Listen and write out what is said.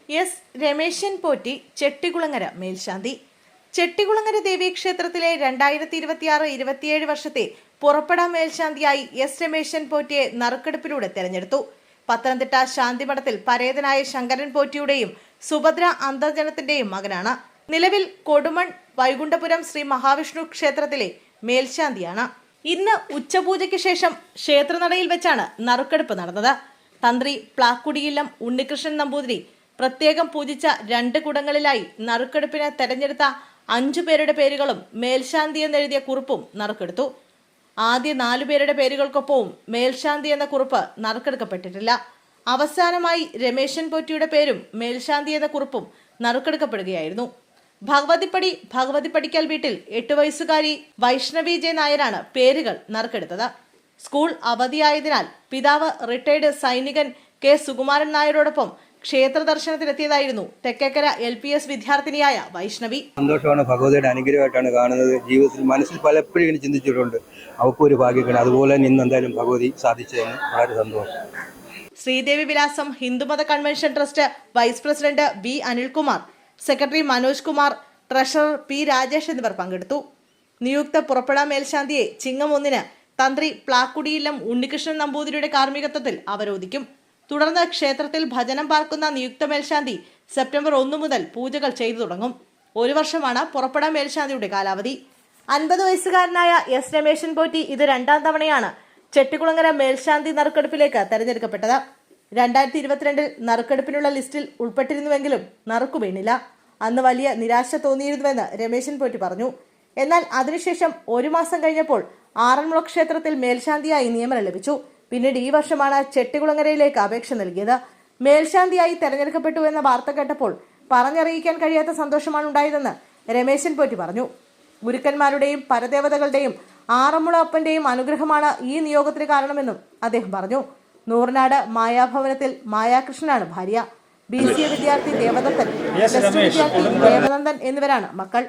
S Rameshan Potti Chettikulangara മേൽശാന്തി. ചെട്ടികുളങ്ങര ദേവീക്ഷേത്രത്തിലെ 2026-27 വർഷത്തെ പുറപ്പെടാം മേൽശാന്തിയായി S Rameshan പോറ്റിയെ നറുക്കെടുപ്പിലൂടെ തെരഞ്ഞെടുത്തു. പത്തനംതിട്ട ശാന്തിമഠത്തിൽ പരേതനായ ശങ്കരൻ പോറ്റിയുടെയും സുഭദ്ര അന്തർജനത്തിന്റെയും മകനാണ്. നിലവിൽ കൊടുമൺ വൈകുണ്ഠപുരം ശ്രീ മഹാവിഷ്ണു ക്ഷേത്രത്തിലെ മേൽശാന്തിയാണ്. ഇന്ന് ഉച്ചപൂജയ്ക്ക് ശേഷം ക്ഷേത്രനടയിൽ വെച്ചാണ് നറുക്കെടുപ്പ് നടന്നത്. തന്ത്രി പ്ലാക്കുടിയില്ലം ഉണ്ണികൃഷ്ണൻ നമ്പൂതിരി പ്രത്യേകം പൂജിച്ച 2 കുടങ്ങളിലായി നറുക്കെടുപ്പിന് തെരഞ്ഞെടുത്ത 5 പേരുടെ പേരുകളും മേൽശാന്തി എന്നെഴുതിയ കുറിപ്പും നറുക്കെടുത്തു. ആദ്യ 4 പേരുടെ പേരുകൾക്കൊപ്പവും മേൽശാന്തി എന്ന കുറിപ്പ് നറുക്കെടുക്കപ്പെട്ടിട്ടില്ല. അവസാനമായി രമേശൻ പോറ്റിയുടെ പേരും മേൽശാന്തി എന്ന കുറിപ്പും നറുക്കെടുക്കപ്പെടുകയായിരുന്നു. ഭഗവതിപ്പടിക്കൽ വീട്ടിൽ 8 വയസ്സുകാരി വൈഷ്ണവി ജെ നായരാണ് പേരുകൾ നറുക്കെടുത്തത്. സ്കൂൾ അവധിയായതിനാൽ പിതാവ് റിട്ടയർഡ് സൈനികൻ കെ സുകുമാരൻ നായരോടൊപ്പം ക്ഷേത്ര ദർശനത്തിലെത്തിയതായിരുന്നു തെക്കേക്കര LPS വിദ്യാർത്ഥിനിയായ വൈഷ്ണവി. സന്തോഷമാണ്, ഭഗവതിയുടെ അനുഗ്രഹമായിട്ടാണ് കാണുന്നത്. ജീവിതത്തിൽ മനസ്സിൽ പലപ്പോഴും ഇങ്ങനെ ചിന്തിച്ചിട്ടുണ്ട്, അവൾക്കൊരു ഭാഗ്യമാണ്. അതുപോലെ ഇന്ന് എന്തായാലും ഭഗവതി സാധിച്ചതിന് വളരെ സന്തോഷം. ശ്രീദേവി വിലാസം ഹിന്ദുമത convention trust vice president B Anilkumar, secretary Manoj Kumar, treasurer P Rajesh എന്നിവർ പങ്കെടുത്തു. നിയുക്ത പുറപ്പെടാം മേൽശാന്തിയെ ചിങ്ങം 1-ന് തന്ത്രി പ്ലാക്കുടിയില്ലം ഉണ്ണികൃഷ്ണൻ നമ്പൂതിരിയുടെ കാർമ്മികത്വത്തിൽ അവരോധിക്കും. തുടർന്ന് ക്ഷേത്രത്തിൽ ഭജനം പാർക്കുന്ന നിയുക്ത മേൽശാന്തി സെപ്റ്റംബർ 1 മുതൽ പൂജകൾ ചെയ്തു തുടങ്ങും. 1 വർഷമാണ് പുറപ്പെടാം മേൽശാന്തിയുടെ കാലാവധി. 50 വയസ്സുകാരനായ എസ് രമേശൻ പോറ്റി ഇത് 2ാം തവണയാണ് ചെട്ടികുളങ്ങര മേൽശാന്തി നറുക്കെടുപ്പിലേക്ക് തെരഞ്ഞെടുക്കപ്പെട്ടത്. 2022-ൽ നറുക്കെടുപ്പിനുള്ള ലിസ്റ്റിൽ ഉൾപ്പെട്ടിരുന്നുവെങ്കിലും നറുക്കു വീണില്ല. അന്ന് വലിയ നിരാശ തോന്നിയിരുന്നുവെന്ന് രമേശൻ പോറ്റി പറഞ്ഞു. എന്നാൽ അതിനുശേഷം 1 മാസം കഴിഞ്ഞപ്പോൾ ആറന്മുള ക്ഷേത്രത്തിൽ മേൽശാന്തിയായി നിയമനം ലഭിച്ചു. പിന്നീട് ഈ വർഷമാണ് ചെട്ടികുളങ്ങരയിലേക്ക് അപേക്ഷ നൽകിയത്. മേൽശാന്തിയായി തെരഞ്ഞെടുക്കപ്പെട്ടു എന്ന വാർത്ത കേട്ടപ്പോൾ പറഞ്ഞറിയിക്കാൻ കഴിയാത്ത സന്തോഷമാണ് ഉണ്ടായതെന്ന് രമേശൻ പോറ്റി പറഞ്ഞു. ഗുരുക്കന്മാരുടെയും പരദേവതകളുടെയും ആറന്മുള അപ്പന്റെയും അനുഗ്രഹമാണ് ഈ നിയോഗത്തിന് കാരണമെന്നും അദ്ദേഹം പറഞ്ഞു. നൂറിനാട് മായാഭവനത്തിൽ മായാകൃഷ്ണനാണ് ഭാര്യ. BCA വിദ്യാർത്ഥി ദേവദത്തൻ, വിദ്യാർത്ഥി ദേവനന്ദൻ എന്നിവരാണ് മക്കൾ.